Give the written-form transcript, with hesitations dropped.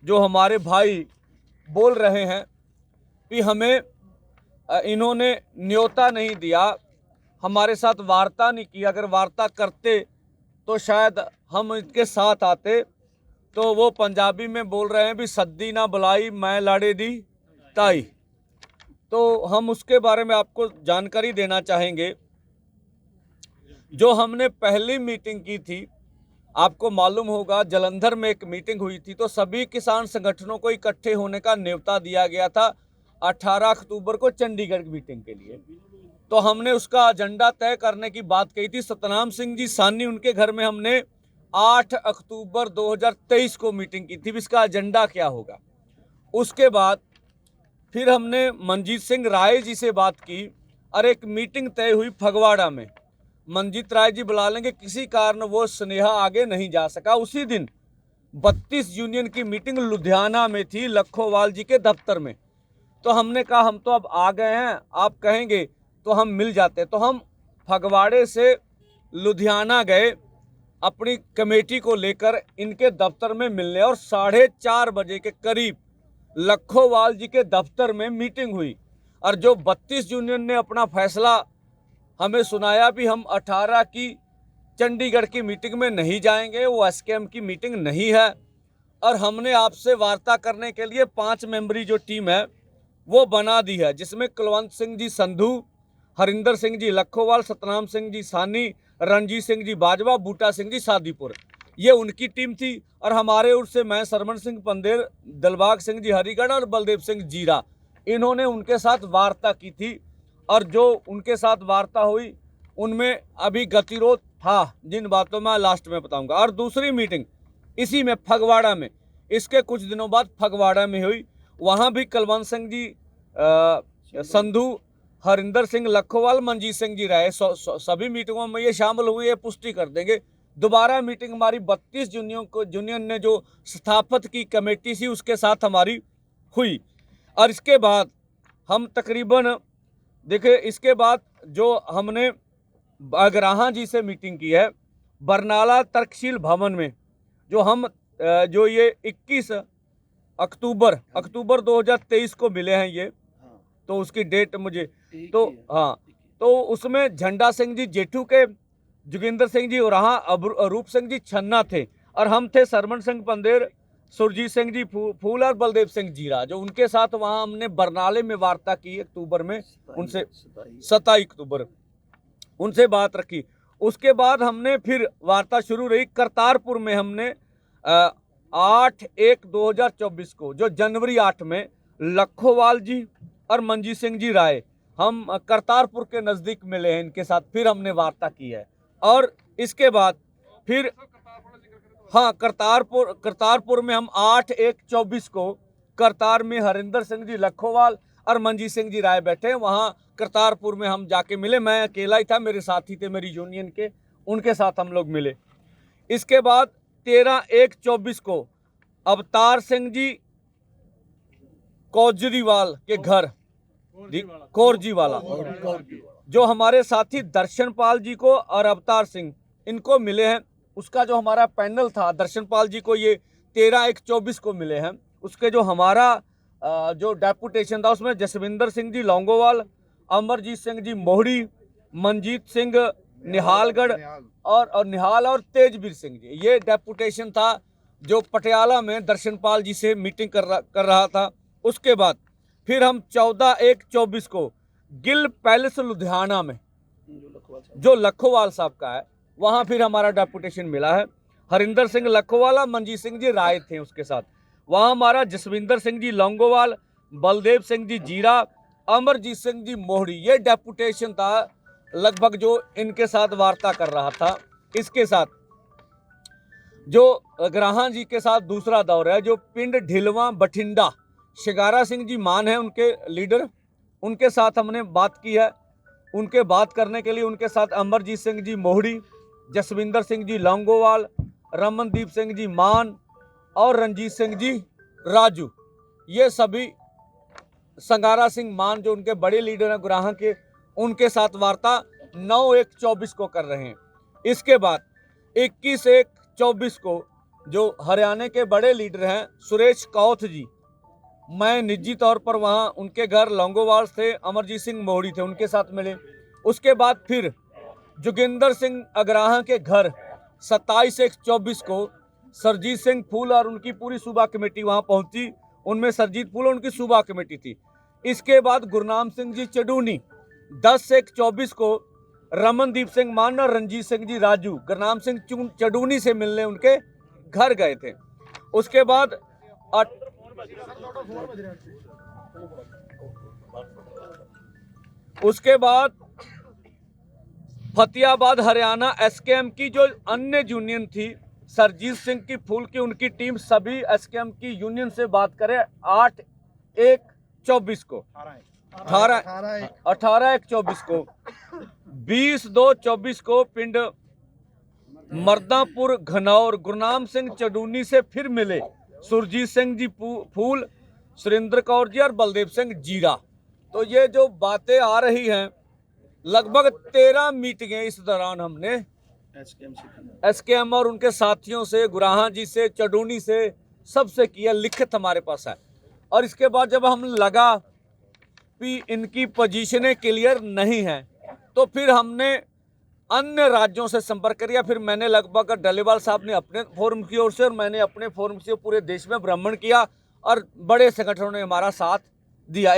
जो हमारे भाई बोल रहे हैं कि हमें इन्होंने न्योता नहीं दिया, हमारे साथ वार्ता नहीं की, अगर वार्ता करते तो शायद हम इनके साथ आते। तो वो पंजाबी में बोल रहे हैं भी सद्दी ना बुलाई मैं लाड़े दी ताई। तो हम उसके बारे में आपको जानकारी देना चाहेंगे। जो हमने पहली मीटिंग की थी, आपको मालूम होगा जालंधर में एक मीटिंग हुई थी, तो सभी किसान संगठनों को इकट्ठे होने का न्योता दिया गया था 18 अक्टूबर को चंडीगढ़ की मीटिंग के लिए। तो हमने उसका एजेंडा तय करने की बात कही थी। सतनाम सिंह जी सानी, उनके घर में हमने 8 अक्टूबर 2023 को मीटिंग की थी, इसका एजेंडा क्या होगा। उसके बाद फिर हमने मनजीत सिंह राय जी से बात की और एक मीटिंग तय हुई फगवाड़ा में। मनजीत राय जी बुला लेंगे, किसी कारण वो स्नेहा आगे नहीं जा सका। उसी दिन 32 यूनियन की मीटिंग लुधियाना में थी, लखोवाल जी के दफ्तर में। तो हमने कहा हम तो अब आ गए हैं, आप कहेंगे तो हम मिल जाते। तो हम फगवाड़े से लुधियाना गए अपनी कमेटी को लेकर इनके दफ्तर में मिलने, और 4:30 बजे के करीब लखोवाल जी के दफ्तर में मीटिंग हुई। और जो 32 यूनियन ने अपना फैसला हमें सुनाया भी हम 18 की चंडीगढ़ की मीटिंग में नहीं जाएंगे, वो एसकेएम की मीटिंग नहीं है। और हमने आपसे वार्ता करने के लिए 5 मेंबरी जो टीम है वो बना दी है, जिसमें कुलवंत सिंह जी संधू, हरिंदर सिंह जी लखोवाल, सतनाम सिंह जी सानी, रणजीत सिंह जी बाजवा, बूटा सिंह जी सादीपुर, ये उनकी टीम थी। और हमारे ओर से मैं सरमन सिंह पंदेर, दिलबाग सिंह जी हरिगढ़ और बलदेव सिंह जीरा, इन्होंने उनके साथ वार्ता की थी। और जो उनके साथ वार्ता हुई उनमें अभी गतिरोध था, जिन बातों में लास्ट में बताऊंगा। और दूसरी मीटिंग इसी में फगवाड़ा में, इसके कुछ दिनों बाद फगवाड़ा में हुई। वहाँ भी कुलवंत सिंह जी संधू, हरिंदर सिंह लखोवाल, मनजीत सिंह जी राय सभी मीटिंगों में ये शामिल हुए, ये पुष्टि कर देंगे। दोबारा मीटिंग हमारी 32 यूनियन ने जो स्थापित की कमेटी थी उसके साथ हमारी हुई। और इसके बाद हम तकरीबन देखिए, इसके बाद जो हमने अग्राहा जी से मीटिंग की है बरनाला तर्कशील भवन में, जो हम जो ये 21 अक्टूबर 2023 को मिले हैं ये, तो उसकी डेट मुझे तो हाँ, तो उसमें झंडा सिंह जी जेठू के, जोगिंदर सिंह जी उराहा, अरूप सिंह जी छन्ना थे, और हम थे सरमन सिंह पंदेर, सुरजीत सिंह जी फूल और बलदेव सिंह जीरा, जो उनके साथ वहाँ हमने बरनाले में वार्ता की अक्टूबर में, उनसे 27 अक्टूबर उनसे बात रखी। उसके बाद हमने फिर वार्ता शुरू रही करतारपुर में। हमने 8/1/2024 को, जो जनवरी 8 में लखोवाल जी और मनजीत सिंह जी राय, हम करतारपुर के नज़दीक मिले हैं, इनके साथ फिर हमने वार्ता की है। और इसके बाद फिर हाँ, करतारपुर में हम 8/1/24 को करतार में हरिंदर सिंह जी लखोवाल और मनजीत सिंह जी राय बैठे हैं। वहाँ करतारपुर में हम जाके मिले, मैं अकेला ही था, मेरे साथी थे मेरी यूनियन के, उनके साथ हम लोग मिले। इसके बाद 13/1/24 को अवतार सिंह जी कोजरीवाल के घर, कोरजीवाला, जो हमारे साथी दर्शनपाल जी को और अवतार सिंह, इनको मिले हैं। उसका जो हमारा पैनल था, दर्शनपाल जी को ये 13/1/24 को मिले हैं। उसके जो हमारा जो डेपुटेशन था उसमें जसविंदर सिंह जी लौंगोवाल, अमरजीत सिंह जी मोहड़ी, मनजीत सिंह निहालगढ़ और निहाल और तेजवीर सिंह जी, ये डेपुटेशन था जो पटियाला में दर्शनपाल जी से मीटिंग कर रहा था। उसके बाद फिर हम 14/1/24 को गिल पैलेस लुधियाना में, जो लखोवाल साहब का है, वहाँ फिर हमारा डेपुटेशन मिला है। हरिंदर सिंह लखोवाला, मनजीत सिंह जी राय थे उसके साथ। वहाँ हमारा जसविंदर सिंह जी लौंगोवाल, बलदेव सिंह जी जीरा, अमरजीत सिंह जी मोहड़ी, ये डेपुटेशन था लगभग जो इनके साथ वार्ता कर रहा था। इसके साथ जो अग्राहा जी के साथ दूसरा दौर है, जो पिंड ढिलवा बठिंडा, शिगारा सिंह जी मान है उनके लीडर, उनके साथ हमने बात की है। उनके बात करने के लिए उनके साथ अमरजीत सिंह जी मोहड़ी, जसविंदर सिंह जी लौंगोवाल, रमनदीप सिंह जी मान और रणजीत सिंह जी राजू, ये सभी संगारा सिंह मान जो उनके बड़े लीडर हैं गुराहा के, उनके साथ वार्ता 9/1/24 को कर रहे हैं। इसके बाद 21/1/24 को जो हरियाणा के बड़े लीडर हैं सुरेश कौथ जी, मैं निजी तौर पर वहाँ उनके घर लौंगोवाल थे, अमरजीत सिंह मोहड़ी थे, उनके साथ मिले। उसके बाद फिर जोगिंदर सिंह अग्राहा के घर 27/1/24 को सरजीत सिंह फूल और उनकी पूरी सूबा कमेटी वहाँ पहुंची। उनमें सरजीत फूल और उनकी सूबा कमेटी थी। इसके बाद गुरनाम सिंह जी चडूनी 10/1/24 को रमनदीप सिंह मान और रंजीत सिंह जी राजू गुरनाम सिंह चडूनी से मिलने उनके घर गए थे। उसके बाद फतेहाबाद हरियाणा एसकेएम की जो अन्य यूनियन थी सरजीत सिंह की फूल की उनकी टीम सभी एसकेएम की यूनियन से बात करें 8/1/24 को 18/1/24 को 20/2/24 को पिंड मर्दापुर घनौर गुरनाम सिंह चडूनी से फिर मिले सुरजीत सिंह जी फूल, सुरेंद्र कौर जी और बलदेव सिंह जीरा। तो ये जो बातें आ रही हैं, लगभग 13 मीटिंगें इस दौरान हमने एसकेएम और उनके साथियों से, गुराहा जी से, चडूनी से, सबसे किया, लिखित हमारे पास है। और इसके बाद जब हम लगा कि इनकी पोजीशनें क्लियर नहीं हैं, तो फिर हमने अन्य राज्यों से संपर्क किया। फिर मैंने लगभग डलेवाल साहब ने अपने फोरम की ओर से और मैंने अपने फोरम से पूरे देश में भ्रमण किया और बड़े संगठनों ने हमारा साथ दिया।